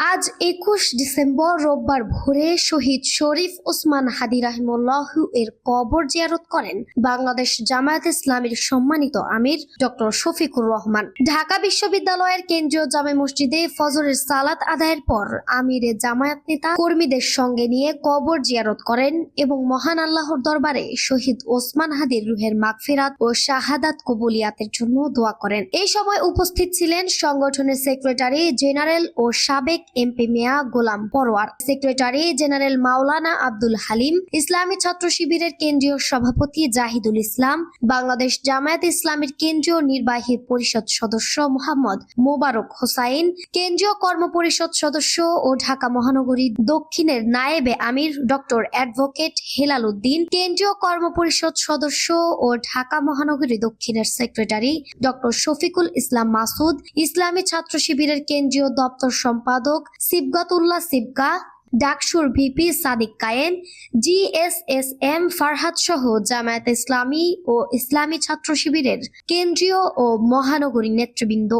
আজ ২১ ডিসেম্বর রোববার ভোরে শহীদ শরীফ ওসমান হাদী রাহিমাহুল্লাহ এর কবর জিয়ারত করেন বাংলাদেশ জামায়াত ইসলামীর সম্মানিত আমির ডক্টর শফিকুর রহমান। ঢাকা বিশ্ববিদ্যালয়ের কেন্দ্রীয় জামে মসজিদে ফজরের সালাত আদায়ের পর আমিরে জামায়াত নেতা কর্মীদের সঙ্গে নিয়ে কবর জিয়ারত করেন এবং মহান আল্লাহর দরবারে শহীদ ওসমান হাদীর রুহের মাগফিরাত ও শাহাদাত কবুলিয়াতের জন্য দোয়া করেন। এই সময় উপস্থিত ছিলেন সংগঠনের সেক্রেটারি জেনারেল ও সাবেক এমপি মিয়া গোলাম পরোয়ার, সেক্রেটারি জেনারেল মাওলানা আব্দুল হালিম, ইসলামী ছাত্র শিবিরের কেন্দ্রীয় সভাপতি জাহিদুল ইসলাম, বাংলাদেশ জামায়াত ইসলামীর কেন্দ্রীয় নির্বাহী পরিষদ সদস্য মোহাম্মদ মোবারক হোসাইন, কেন্দ্রীয় কর্ম পরিষদ সদস্য ও ঢাকা মহানগরী দক্ষিণের নায়েবে আমির ডক্টর অ্যাডভোকেট হেলাল উদ্দিন, কেন্দ্রীয় কর্ম পরিষদ সদস্য ও ঢাকা মহানগরী দক্ষিণের সেক্রেটারি ডক্টর শফিকুল ইসলাম মাসুদ, ইসলামী ছাত্র শিবিরের কেন্দ্রীয় দপ্তর সম্পাদক সিবগাতুল্লাহ সিবকা, ডাকসুর ভিপি সাদিক কায়েম, জিএসএসএম ফারহাদ সহ জামায়াত ইসলামী ও ইসলামী ছাত্র শিবিরের কেন্দ্রীয় ও মহানগরী নেতৃবৃন্দ।